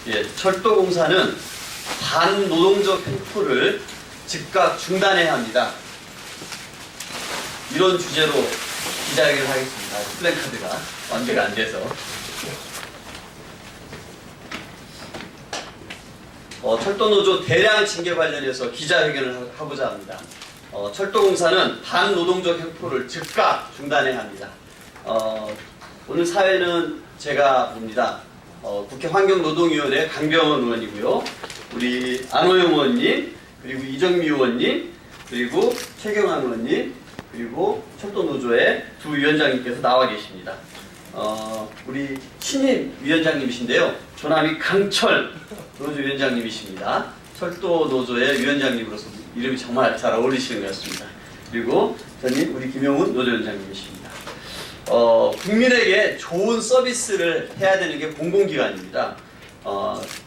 예, 철도공사는 반노동적 횡포를 즉각 중단해야 합니다. 이런 주제로 기자회견을 하겠습니다. 플랜카드가 완비가 안 돼서. 철도노조 대량 징계 관련해서 기자회견을 하고자 합니다. 철도공사는 반노동적 횡포를 즉각 중단해야 합니다. 오늘 사회는 제가 봅니다. 국회 환경노동위원회 강병원 의원이고요. 우리 안호영 의원님, 그리고 이정미 의원님, 그리고 최경환 의원님, 그리고 철도노조의 두 위원장님께서 나와 계십니다. 우리 신임 위원장님이신데요. 조남이 강철 노조 위원장님이십니다. 철도노조의 위원장님으로서 이름이 정말 잘 어울리시는 것 같습니다. 그리고 저는 우리 김용훈 노조위원장님이십니다. 국민에게 좋은 서비스를 해야 되는 게 공공기관입니다.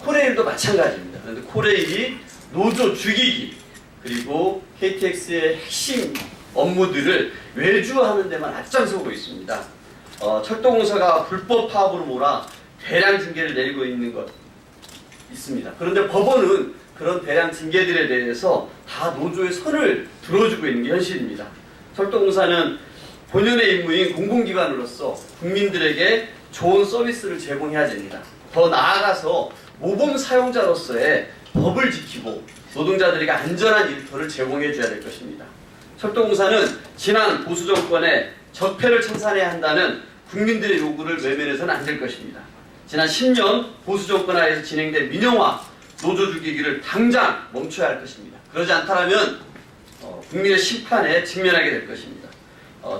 코레일도 마찬가지입니다. 그런데 코레일이 노조 죽이기, 그리고 KTX의 핵심 업무들을 외주하는 데만 앞장서고 있습니다. 철도공사가 불법 파업으로 몰아 대량 징계를 내리고 있는 것 있습니다. 그런데 법원은 그런 대량 징계들에 대해서 다 노조의 선을 들어주고 있는 게 현실입니다. 철도공사는 본연의 임무인 공공기관으로서 국민들에게 좋은 서비스를 제공해야 됩니다. 더 나아가서 모범 사용자로서의 법을 지키고 노동자들에게 안전한 일터를 제공해줘야 될 것입니다. 철도공사는 지난 보수정권의 적폐를 청산해야 한다는 국민들의 요구를 외면해서는 안 될 것입니다. 지난 10년 보수정권 하에서 진행된 민영화, 노조 죽이기를 당장 멈춰야 할 것입니다. 그러지 않다면 국민의 심판에 직면하게 될 것입니다.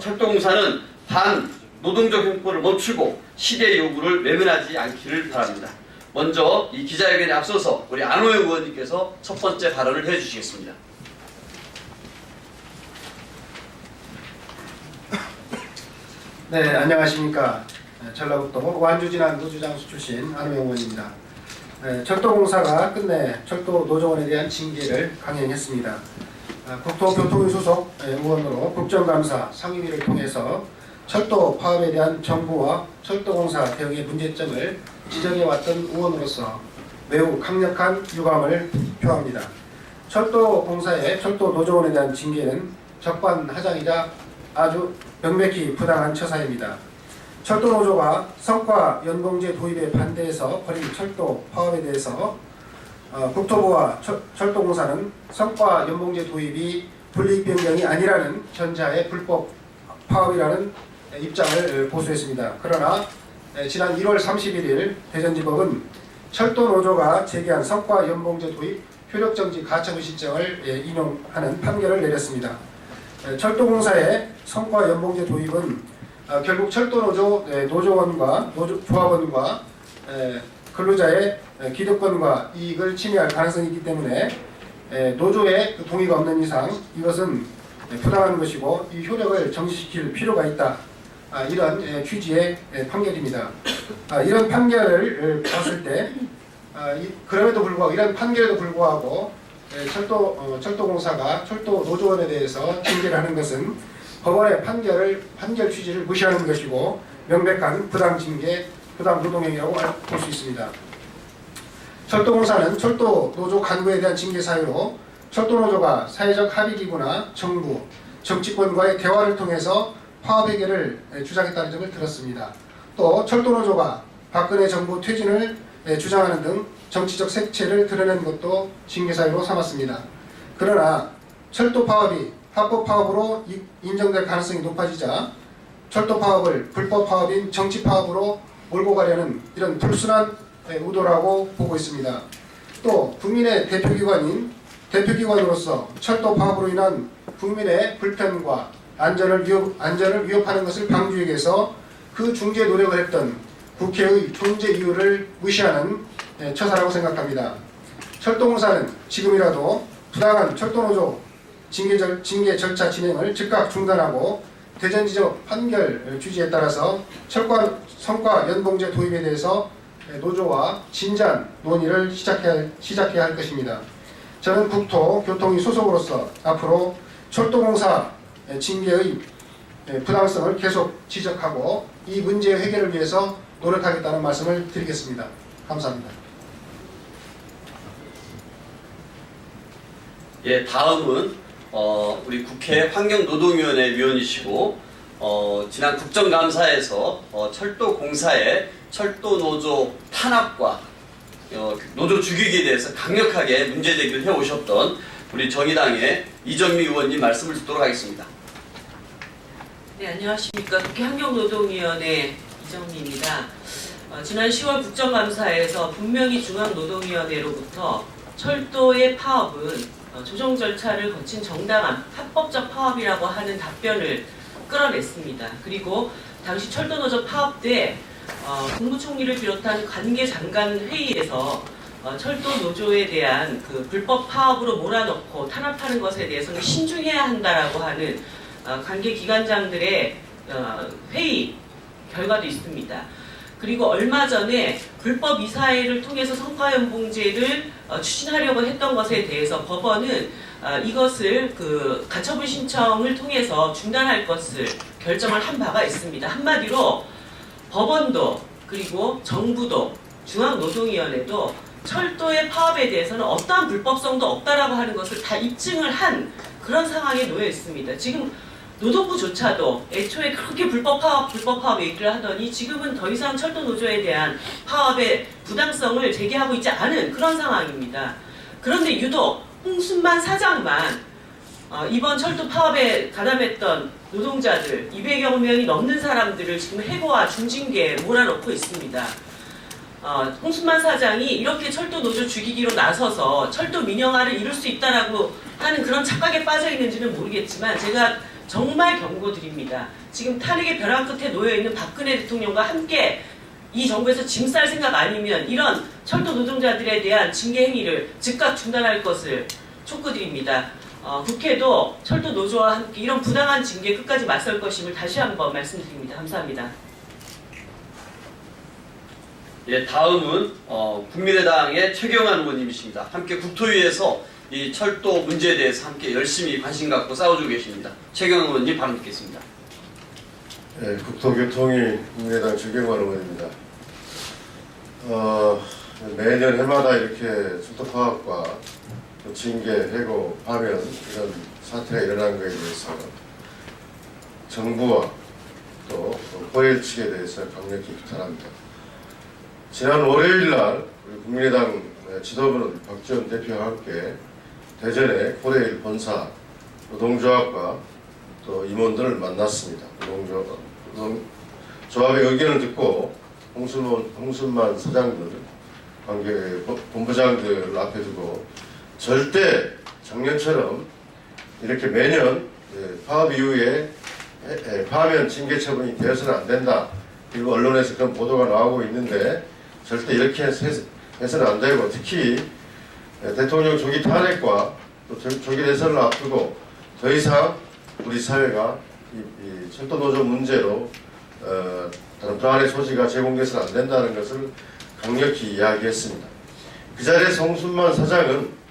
철도공사는 반노동적 횡포를 멈추고 시대의 요구를 외면하지 않기를 바랍니다. 먼저 이 기자회견에 앞서서 우리 안호영 의원님께서 첫 번째 발언을 해주시겠습니다. 네, 안녕하십니까. 전라북도 완주진안 노주장수 출신 안호영 의원입니다. 철도공사가 끝내 철도노조원에 대한 징계를 강행했습니다. 국토교통위 소속 의원으로 국정감사 상임위를 통해서 철도 파업에 대한 정부와 철도공사 대응의 문제점을 지적해왔던 의원으로서 매우 강력한 유감을 표합니다. 철도공사의 철도노조원에 대한 징계는 적반하장이자 아주 명백히 부당한 처사입니다. 철도노조가 성과연봉제 도입에 반대해서 벌인 철도 파업에 대해서 국토부와 철도공사는 성과연봉제 도입이 불이익 변경이 아니라는 전자의 불법 파업이라는 입장을 보수했습니다. 그러나 지난 1월 31일 대전지법은 철도노조가 제기한 성과연봉제 도입 효력정지 가처분신청을 인용하는 판결을 내렸습니다. 철도공사의 성과연봉제 도입은 결국 철도노조 노조원과 조합원과 근로자의 기득권과 이익을 침해할 가능성이 있기 때문에 노조의 동의가 없는 이상 이것은 부당한 것이고 이 효력을 정지시킬 필요가 있다. 이런 취지의 판결입니다. 이런 판결을 봤을 때 그럼에도 불구하고 이런 판결에도 불구하고 철도공사가 철도노조원에 대해서 징계를 하는 것은 법원의 판결 취지를 무시하는 것이고 명백한 부당징계, 부당노동행위라고 볼 수 있습니다. 철도공사는 철도노조 간부에 대한 징계 사유로 철도노조가 사회적 합의기구나 정부, 정치권과의 대화를 통해서 파업 해결을 주장했다는 점을 들었습니다. 또 철도노조가 박근혜 정부 퇴진을 주장하는 등 정치적 색채를 드러낸 것도 징계 사유로 삼았습니다. 그러나 철도 파업이 합법 파업으로 인정될 가능성이 높아지자 철도 파업을 불법 파업인 정치 파업으로 몰고 가려는 이런 불순한 의도라고 보고 있습니다. 또 국민의 대표기관으로서 철도 파업으로 인한 국민의 불편과 안전을 위협하는 것을 방지하기 위해서 그 중재 노력을 했던 국회의 존재 이유를 무시하는 처사라고 생각합니다. 철도공사는 지금이라도 부당한 철도노조 징계 절차 진행을 즉각 중단하고 대전지법 판결 취지에 따라서 성과 연봉제 도입에 대해서 노조와 진지한 논의를 시작해야 할 것입니다. 저는 국토교통위 소속으로서 앞으로 철도공사 징계의 부당성을 계속 지적하고 이 문제의 해결을 위해서 노력하겠다는 말씀을 드리겠습니다. 감사합니다. 예, 다음은 우리 국회 환경노동위원회 위원이시고 지난 국정감사에서 철도공사의 철도노조 탄압과 노조 죽이기에 대해서 강력하게 문제제기를 해오셨던 우리 정의당의 이정미 의원님 말씀을 듣도록 하겠습니다. 네, 안녕하십니까. 국회 환경노동위원회 이정미입니다. 지난 10월 국정감사에서 분명히 중앙노동위원회로부터 철도의 파업은 조정 절차를 거친 정당한 합법적 파업이라고 하는 답변을 끌어냈습니다. 그리고 당시 철도노조 파업 때 국무총리를 비롯한 관계장관 회의에서 철도 노조에 대한 그 불법 파업으로 몰아넣고 탄압하는 것에 대해서는 신중해야 한다라고 하는 관계기관장들의 회의 결과도 있습니다. 그리고 얼마 전에 불법 이사회를 통해서 성과연봉제를 추진하려고 했던 것에 대해서 법원은 이것을 그 가처분 신청을 통해서 중단할 것을 결정을 한 바가 있습니다. 한마디로 법원도 그리고 정부도 중앙노동위원회도 철도의 파업에 대해서는 어떠한 불법성도 없다라고 하는 것을 다 입증을 한 그런 상황에 놓여 있습니다. 지금 노동부조차도 애초에 그렇게 불법 파업 얘기를 하더니 지금은 더 이상 철도 노조에 대한 파업의 부당성을 제기하고 있지 않은 그런 상황입니다. 그런데 유독 홍순만 사장만 이번 철도 파업에 가담했던 노동자들 200여 명이 넘는 사람들을 지금 해고와 중징계에 몰아넣고 있습니다. 홍순만 사장이 이렇게 철도 노조 죽이기로 나서서 철도 민영화를 이룰 수 있다라고 하는 그런 착각에 빠져 있는지는 모르겠지만 제가 정말 경고드립니다. 지금 탄핵의 벼랑 끝에 놓여있는 박근혜 대통령과 함께 이 정부에서 짐 쌀 생각 아니면 이런 철도 노동자들에 대한 징계 행위를 즉각 중단할 것을 촉구드립니다. 국회도 철도 노조와 함께 이런 부당한 징계에 끝까지 맞설 것임을 다시 한번 말씀드립니다. 감사합니다. 예, 다음은 국민의당의 최경환 의원님이십니다. 함께 국토위에서 이 철도 문제에 대해서 함께 열심히 관심 갖고 싸워주고 계십니다. 최경환 의원님 발언 듣겠습니다. 네, 국토교통위 국민의당 최경환 의원입니다. 매년 해마다 이렇게 철도 파업과 징계, 해고, 파면 이런 사태가 일어난 것에 대해서 정부와 또 호엘 측에 대해서 강력히 비판합니다. 지난 월요일날 국민의당 지도부는 박지원 대표와 함께 대전의 코레일 본사 노동조합과 또 임원들을 만났습니다. 노동조합의 의견을 듣고 홍순만 사장들, 관계 본부장들 앞에 두고 절대 작년처럼 이렇게 매년 파업 이후에 파면 징계 처분이 되어서는 안 된다. 그리고 언론에서 그런 보도가 나오고 있는데 절대 이렇게 해서는 안 되고 특히 대통령 조기 탄핵과 또 조기 대선을 앞두고 더 이상 우리 사회가 이 철도 노조 문제로 다른 불안의 소지가 제공돼서는 안 된다는 것을 강력히 이야기했습니다. 그 자리에서 홍순만 사장은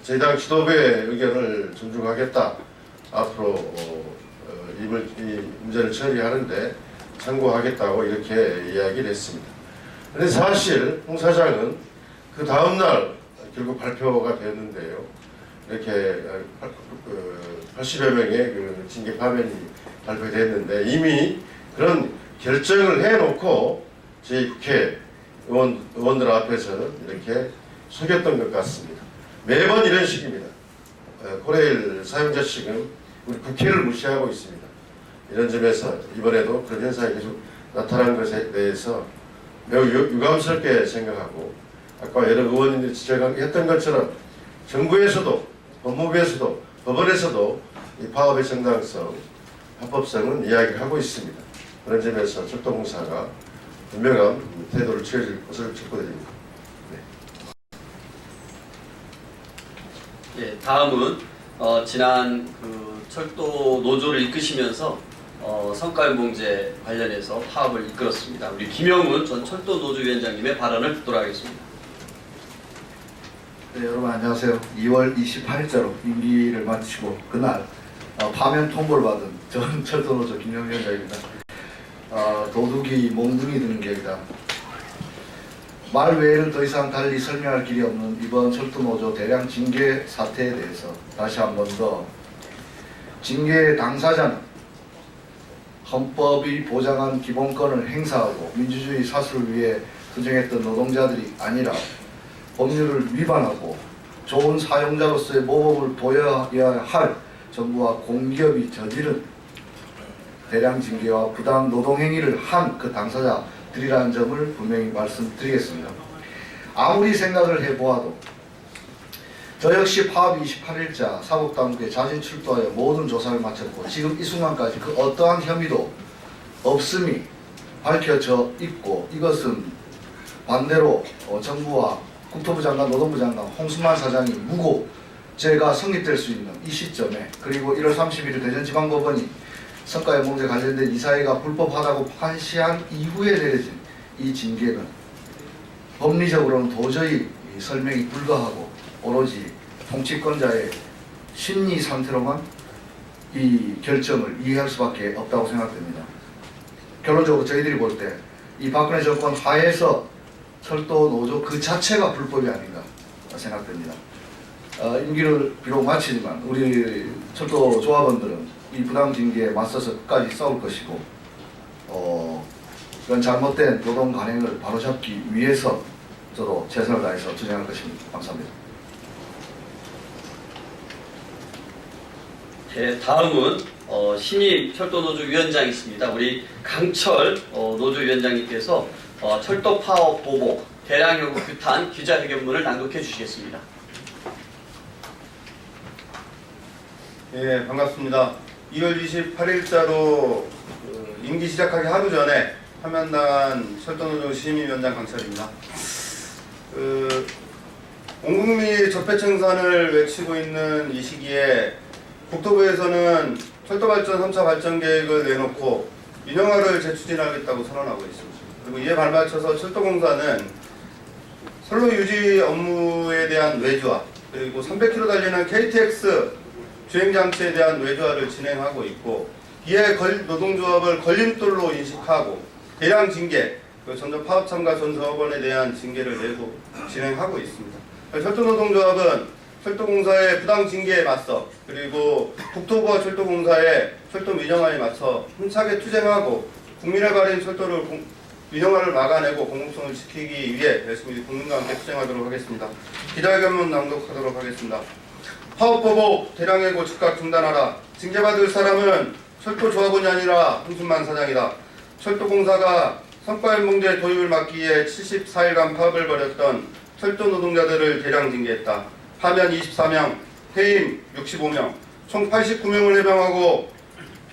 저희 당 지도부의 의견을 존중하겠다. 앞으로 이 문제를 처리하는데 참고하겠다고 이렇게 이야기를 했습니다. 그런데 사실 홍 사장은 그 다음날 결국 발표가 되었는데요. 이렇게 80여 명의 그 징계 파면이 발표됐는데 이미 그런 결정을 해놓고 저희 국회 의원들 앞에서는 이렇게 속였던 것 같습니다. 매번 이런 식입니다. 코레일 사용자 측은 우리 국회를 무시하고 있습니다. 이런 점에서 이번에도 그런 현상이 계속 나타난 것에 대해서 매우 유감스럽게 생각하고 아까 여러 의원님들이 지적했던 것처럼 정부에서도 법무부에서도 법원에서도 이 파업의 정당성, 합법성은 이야기하고 있습니다. 그런 점에서 철도공사가 분명한 태도를 취해줄 것을 촉구드립니다. 네. 예, 다음은 지난 그 철도 노조를 이끄시면서 성과연봉제 관련해서 파업을 이끌었습니다. 우리 김영훈 전 철도 노조위원장님의 발언을 듣도록 하겠습니다. 네, 여러분 안녕하세요. 2월 28일자로 임기를 마치고 그날 파면 통보를 받은 전 철도노조 김영훈 위원장입니다. 도둑이 몽둥이 드는 격이다. 말 외에는 더 이상 달리 설명할 길이 없는 이번 철도노조 대량 징계 사태에 대해서 다시 한 번 더 징계 당사자는 헌법이 보장한 기본권을 행사하고 민주주의 사수를 위해 투쟁했던 노동자들이 아니라 법률을 위반하고 좋은 사용자로서의 모범을 보여야 할 정부와 공기업이 저지른 대량 징계와 부당 노동행위를 한 그 당사자들이라는 점을 분명히 말씀드리겠습니다. 아무리 생각을 해보아도 저 역시 파업 28일자 사법당국에 자진 출두하여 모든 조사를 마쳤고 지금 이 순간까지 그 어떠한 혐의도 없음이 밝혀져 있고, 이것은 반대로 정부와 국토부 장관, 노동부 장관, 홍순만 사장이 무고죄가 성립될 수 있는 이 시점에, 그리고 1월 31일 대전지방법원이 성과연봉제 관련된 이사회가 불법하다고 판시한 이후에 내려진 이 징계는 법리적으로는 도저히 설명이 불가하고 오로지 통치권자의 심리 상태로만 이 결정을 이해할 수밖에 없다고 생각됩니다. 결론적으로 저희들이 볼 때 이 박근혜 정권 하에서 철도 노조 그 자체가 불법이 아닌가 생각됩니다. 임기를 비록 마치지만 우리 철도 조합원들은 이 부당 징계에 맞서서 끝까지 싸울 것이고, 이런 잘못된 노동 관행을 바로잡기 위해서 저도 최선을 다해서 투쟁할 것입니다. 감사합니다. 네, 다음은 신임 철도노조 위원장이십니다. 우리 강철 노조위원장님께서 철도 파업 보복 대량 요구 규탄 기자회견문을 낭독해 주시겠습니다. 예, 반갑습니다. 2월 28일자로 임기 시작하기 하루 전에 파면당한 철도노조 신임위원장 강철입니다. 온국민 적폐청산을 외치고 있는 이 시기에 국토부에서는 철도발전 3차 발전 계획을 내놓고 민영화를 재추진하겠다고 선언하고 있습니다. 그리고 이에 발맞춰서 철도공사는 선로 유지 업무에 대한 외주화, 그리고 300km 달리는 KTX 주행장치에 대한 외주화를 진행하고 있고, 이에 노동조합을 걸림돌로 인식하고 대량 징계, 전전 파업 참가 전 조합원에 대한 징계를 내고 진행하고 있습니다. 철도노동조합은 철도공사의 부당 징계에 맞서, 그리고 국토부와 철도공사의 철도 민영화에 맞서 힘차게 투쟁하고 국민의 발인 철도를 민영화를 막아내고 공공성을 지키기 위해 열심히 국민과 함께 투쟁하도록 하겠습니다. 기자회견문 낭독하도록 하겠습니다. 파업보복 대량해고 즉각 중단하라. 징계받을 사람은 철도조합원이 아니라 홍순만 사장이다. 철도공사가 성과연봉제 도입을 막기 위해 74일간 파업을 벌였던 철도 노동자들을 대량 징계했다. 파면 24명, 해임 65명, 총 89명을 해병하고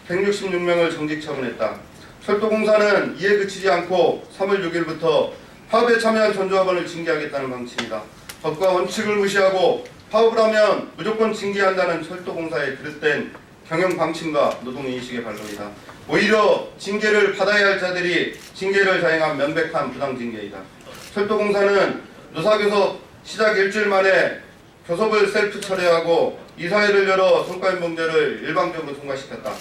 166명을 정직 처분했다. 철도공사는 이에 그치지 않고 3월 6일부터 파업에 참여한 전조합원을 징계하겠다는 방침이다. 법과 원칙을 무시하고 파업을 하면 무조건 징계한다는 철도공사의 그릇된 경영 방침과 노동인식의 발로이다. 오히려 징계를 받아야 할 자들이 징계를 자행한 명백한 부당징계이다. 철도공사는 노사교섭 시작 일주일 만에 교섭을 셀프 철회하고 이사회를 열어 성과연봉제를 일방적으로 통과시켰다.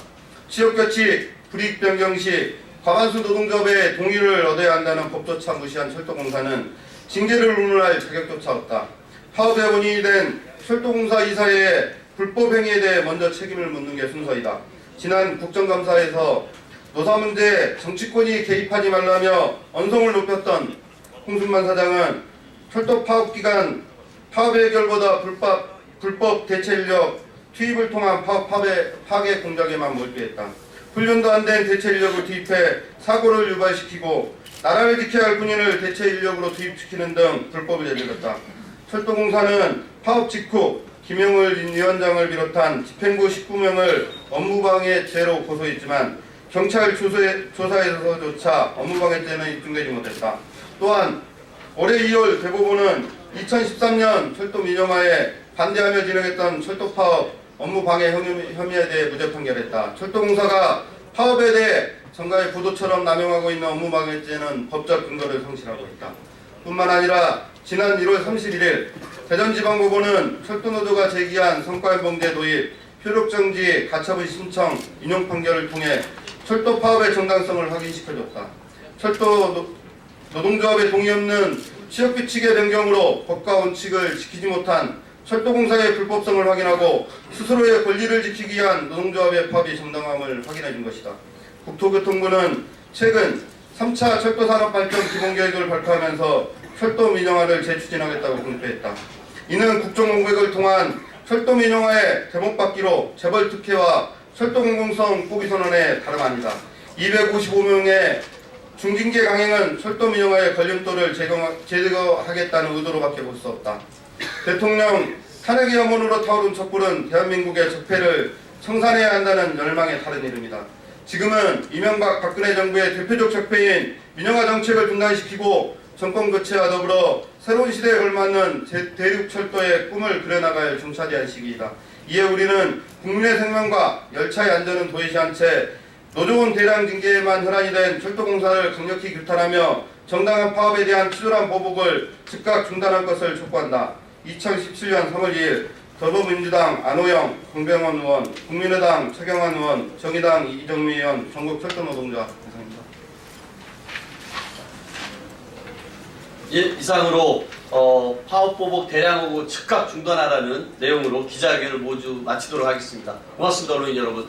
취업규칙 불이익 변경 시 과반수 노동조합의 동의를 얻어야 한다는 법조차 무시한 철도공사는 징계를 운운할 자격조차 없다. 파업의 원인이 된 철도공사 이사회의 불법 행위에 대해 먼저 책임을 묻는 게 순서이다. 지난 국정감사에서 노사 문제에 정치권이 개입하지 말라며 언성을 높였던 홍순만 사장은 철도 파업 기간 파업 해결보다 불법 대체 인력 투입을 통한 파업 파괴 공작에만 몰두했다. 훈련도 안 된 대체 인력을 투입해 사고를 유발시키고 나라를 지켜야 할 군인을 대체 인력으로 투입시키는 등 불법을 저질렀다. 철도공사는 파업 직후 김영을 위원장을 비롯한 집행부 19명을 업무방해죄로 고소했지만 경찰 조사에서조차 업무방해죄는 입증되지 못했다. 또한 올해 2월 대법원은 2013년 철도 민영화에 반대하며 진행했던 철도 파업 업무방해 혐의에 대해 무죄 판결했다. 철도공사가 파업에 대해 정가의 보도처럼 남용하고 있는 업무방해죄는 법적 근거를 상실하고 있다. 뿐만 아니라 지난 1월 31일 대전지방법원은 철도노조가 제기한 성과연봉제 도입, 효력정지, 가처분 신청, 인용 판결을 통해 철도 파업의 정당성을 확인시켜줬다. 철도 노동조합의 동의 없는 취업 규칙의 변경으로 법과 원칙을 지키지 못한 철도공사의 불법성을 확인하고 스스로의 권리를 지키기 위한 노동조합의 파업이 정당함을 확인해 준 것이다. 국토교통부는 최근 3차 철도산업발전 기본계획을 발표하면서 철도 민영화를 재추진하겠다고 공표했다. 이는 국정공백을 통한 철도 민영화의 대목받기로 재벌 특혜와 철도 공공성 포기 선언에 다름 아니다. 255명의 중징계 강행은 철도 민영화의 걸림돌을 제거하겠다는 의도로밖에 볼 수 없다. 대통령 탄핵의 염원으로 타오른 촛불은 대한민국의 적폐를 청산해야 한다는 열망에 다른 이름이다. 지금은 이명박 박근혜 정부의 대표적 적폐인 민영화 정책을 중단시키고 정권 교체와 더불어 새로운 시대에 걸맞는 대륙철도의 꿈을 그려나갈 중차대한 시기이다. 이에 우리는 국민의 생명과 열차의 안전은 도외시한 채 노조원 대량 징계에만 혈안이 된 철도공사를 강력히 규탄하며 정당한 파업에 대한 치졸한 보복을 즉각 중단할 것을 촉구한다. 2017년 3월 2일 더불어민주당 안호영, 강병원 의원, 국민의당 최경환 의원, 정의당 이정미 의원, 전국 철도노동자 이상입니다. 이상으로 파업 보복 대량하고 즉각 중단하라는 내용으로 기자회견을 모두 마치도록 하겠습니다. 고맙습니다, 언론인 여러분.